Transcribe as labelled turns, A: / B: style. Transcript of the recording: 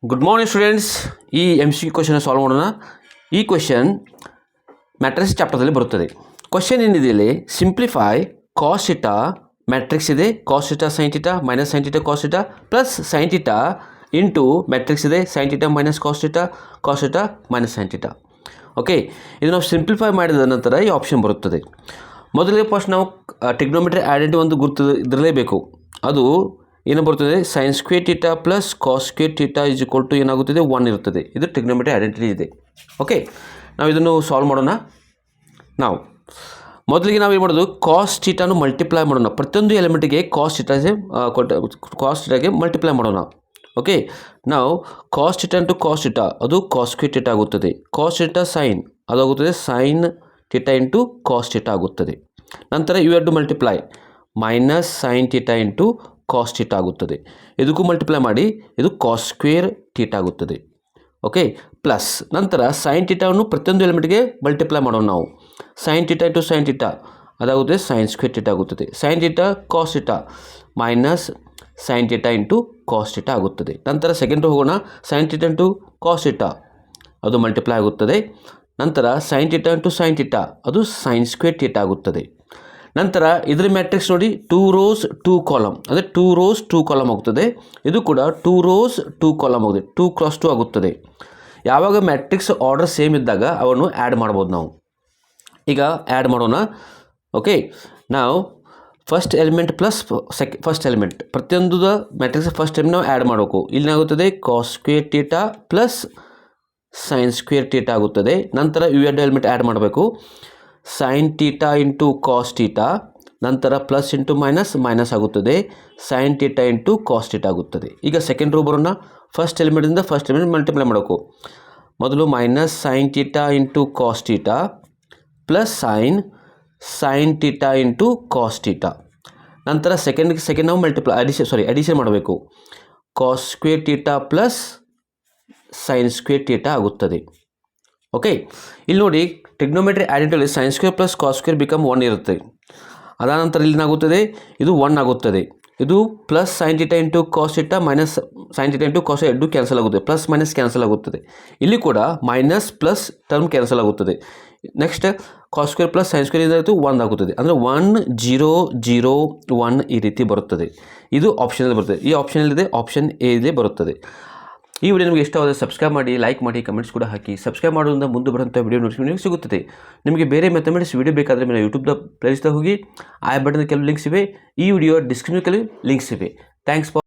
A: Good morning students. ಈ MCQ question solve ಮಾಡೋಣ. ಈ ಕ್ವೆಶ್ಚನ್ ಮ್ಯಾಟ್ರಿಕ್ಸ್ ಚಾಪ್ಟರ್ದಲ್ಲಿ ಬರುತ್ತದೆ. ಕ್ವೆಶ್ಚನ್ ಏನಿದೆ ಇಲ್ಲಿ, ಸಿಂಪ್ಲಿಫೈ ಕಾಸ್ ಥೀಟಾ ಮ್ಯಾಟ್ರಿಕ್ಸ್ ಇದೆ, cos theta sine theta minus sine theta cos theta plus sine theta into matrix ಇದೆ sine theta minus cos theta minus sine theta. Okay, ಇದು ನಾವು simplify ಮಾಡಿದ ನಂತರ ಈ ಆಪ್ಷನ್ ಬರುತ್ತದೆ. ಮೊದಲಿಗೆ ಫಸ್ಟ್ ನಾವು ಟ್ರಿಗ್ನೋಮೆಟ್ರಿ ಐಡೆಂಟಿಟಿ ಒಂದು ಗುರುತು ಇರಲೇಬೇಕು. ಅದು ಏನು ಬರ್ತದೆ, sine square theta plus cos square theta is equal to ಏನಾಗುತ್ತದೆ 1 ಇರುತ್ತದೆ. ಇದು ಟ್ರಿಗ್ನೋಮೆಟ್ರಿ ಐಡೆಂಟಿಟಿ ಇದೆ. ಓಕೆ, ನಾವು ಇದನ್ನು ಸಾಲ್ವ್ ಮಾಡೋಣ. ನಾವು ಮೊದಲಿಗೆ ನಾವು ಏನು ಮಾಡೋದು, ಕಾಸ್ ಥೀಟಾನು ಮಲ್ಟಿಪ್ಲೈ ಮಾಡೋಣ. ಪ್ರತಿಯೊಂದು ಎಲಿಮೆಂಟಿಗೆ ಕಾಸ್ ಥೀಟಾಗೆ ಮಲ್ಟಿಪ್ಲೈ ಮಾಡೋಣ. ಓಕೆ, ನಾವು cos theta into cos theta ಅದು ಕಾಸ್ ಸ್ಕ್ವೇರ್ ಥೀಟಾ ಆಗುತ್ತದೆ. ಕಾಸ್ ಥೀಟಾ ಸೈನ್ ಅದಾಗುತ್ತದೆ sine theta into cos theta ಆಗುತ್ತದೆ. ನಂತರ you have to multiply minus sine theta into cos theta ಆಗುತ್ತದೆ. ಇದಕ್ಕೂ ಮಲ್ಟಿಪ್ಲೈ ಮಾಡಿ ಇದು ಕಾಸ್ ಸ್ಕ್ವೇರ್ ಥೀಟಾ ಆಗುತ್ತದೆ. ಓಕೆ, ಪ್ಲಸ್ ನಂತರ ಸೈನ್ ಥೀಟಾವನ್ನು ಪ್ರತಿಯೊಂದು ಎಲಿಮೆಂಟ್ಗೆ ಮಲ್ಟಿಪ್ಲೈ ಮಾಡೋಣ. ನಾವು sine theta into sine theta ಅದಾಗುತ್ತೆ ಸೈನ್ ಸ್ಕ್ವೇರ್ ಥೀಟಾ ಆಗುತ್ತದೆ. Sine theta cos theta minus sine theta into cos theta ಆಗುತ್ತದೆ. ನಂತರ ಸೆಕೆಂಡ್ ಹೋಗೋಣ, sine theta into cos theta ಅದು ಮಲ್ಟಿಪ್ಲೈ ಆಗುತ್ತದೆ. ನಂತರ sine theta into sine theta ಅದು ಸೈನ್ ಸ್ಕ್ವೇರ್ ಥೀಟಾ ಆಗುತ್ತದೆ. ನಂತರ ಇದರ ಮ್ಯಾಟ್ರಿಕ್ಸ್ ನೋಡಿ, 2 rows 2 column ಅಂದರೆ 2 rows 2 column ಆಗುತ್ತದೆ. ಇದು ಕೂಡ 2 rows 2 column ಆಗುತ್ತದೆ. 2 × 2 ಆಗುತ್ತದೆ. ಯಾವಾಗ ಮ್ಯಾಟ್ರಿಕ್ಸ್ ಆರ್ಡರ್ ಸೇಮ್ ಇದ್ದಾಗ ಅವನ್ನು ಆ್ಯಡ್ ಮಾಡ್ಬೋದು ನಾವು. ಈಗ ಆ್ಯಡ್ ಮಾಡೋಣ. ಓಕೆ, ನಾವು first element plus first element ಪ್ರತಿಯೊಂದು ಮ್ಯಾಟ್ರಿಕ್ಸ್ ಫಸ್ಟ್ ಟೈಮ್ ನಾವು ಆ್ಯಡ್ ಮಾಡಬೇಕು. ಇಲ್ಲಿ ಏನಾಗುತ್ತದೆ cos square theta plus sine square theta ಆಗುತ್ತದೆ. ನಂತರ ಯು ಎರಡು ಎಲಿಮೆಂಟ್ ಆ್ಯಡ್ ಮಾಡಬೇಕು. Sine theta into cos theta, ನಂತರ ಪ್ಲಸ್ ಇಂಟು ಮೈನಸ್ ಆಗುತ್ತದೆ. Sine theta into cos theta ಆಗುತ್ತದೆ. ಈಗ ಸೆಕೆಂಡ್ ರೋ ಬರೋಣ. ಫಸ್ಟ್ ಎಲಿಮೆಂಟಿಂದ ಫಸ್ಟ್ ಎಲಿಮೆಂಟ್ ಮಲ್ಟಿಪ್ಲೈ ಮಾಡಬೇಕು. ಮೊದಲು minus sine theta into cos theta plus sine theta into cos theta. ನಂತರ second ನಾವು ಅಡಿಷನ್ ಮಾಡಬೇಕು. Cos square theta plus sine square theta ಆಗುತ್ತದೆ. ಓಕೆ, ಇಲ್ಲಿ ನೋಡಿ ಟ್ರಿಗ್ನೋಮೆಟ್ರಿ ಐಡೆಂಟಿಟಿಯಲ್ಲಿ sine square plus cos square become 1 ಇರುತ್ತೆ. ಅದಾದ ನಂತರ ಇಲ್ಲಿ ಏನಾಗುತ್ತದೆ, ಇದು 1 ಆಗುತ್ತದೆ. ಇದು plus sine theta into cos theta minus sine theta into cos ಎರಡು ಕ್ಯಾನ್ಸಲ್ ಆಗುತ್ತೆ. ಪ್ಲಸ್ ಮೈನಸ್ ಕ್ಯಾನ್ಸಲ್ ಆಗುತ್ತದೆ. ಇಲ್ಲಿ ಕೂಡ ಮೈನಸ್ ಪ್ಲಸ್ ಟರ್ಮ್ ಕ್ಯಾನ್ಸಲ್ ಆಗುತ್ತದೆ. Next cos square plus sine square ಏನಾಯಿತು 1 ಆಗುತ್ತದೆ. ಅಂದರೆ 1 0 0 1 ಈ ರೀತಿ ಬರುತ್ತದೆ. ಇದು ಆಪ್ಷನಲ್ಲಿ ಬರುತ್ತದೆ. ಈ ಆಪ್ಷನಲ್ಲಿದೆ, ಆಪ್ಷನ್ ಎ ಇದೆ ಬರುತ್ತದೆ. ಈ ವಿಡಿಯೋ ನಿಮಗೆ ಇಷ್ಟವಾದರೆ ಸಬ್ಸ್ಕ್ರೈಬ್ ಮಾಡಿ, ಲೈಕ್ ಮಾಡಿ, ಕಮೆಂಟ್ಸ್ ಕೂಡ ಹಾಕಿ. ಸಬ್ಸ್ಕ್ರೈಬ್ ಮಾಡೋದ್ರಿಂದ ಮುಂದೆ ಬರುವಂಥ ವಿಡಿಯೋ ನೋಟಿಫಿಕೇಶನ್ ಸಿಗುತ್ತದೆ. ನಿಮಗೆ ಬೇರೆ ಮ್ಯಾಥಮೆಟಿಕ್ಸ್ ವಿಡಿಯೋ ಬೇಕಾದರೆ ಮೇಲೆ ಯೂಟ್ಯೂಬ್ದ ಪ್ಲೇಲಿಸ್ಟ್ದಾಗ ಹೋಗಿ ಐ ಬಟನ್ ಕೆಲವು ಲಿಂಕ್ಸ್ ಇವೆ. ಈ ವಿಡಿಯೋ ಡಿಸ್ಕ್ರಿಪ್ಷನ್ ಕೆಲವು ಲಿಂಕ್ಸ್ ಇವೆ. Thanks for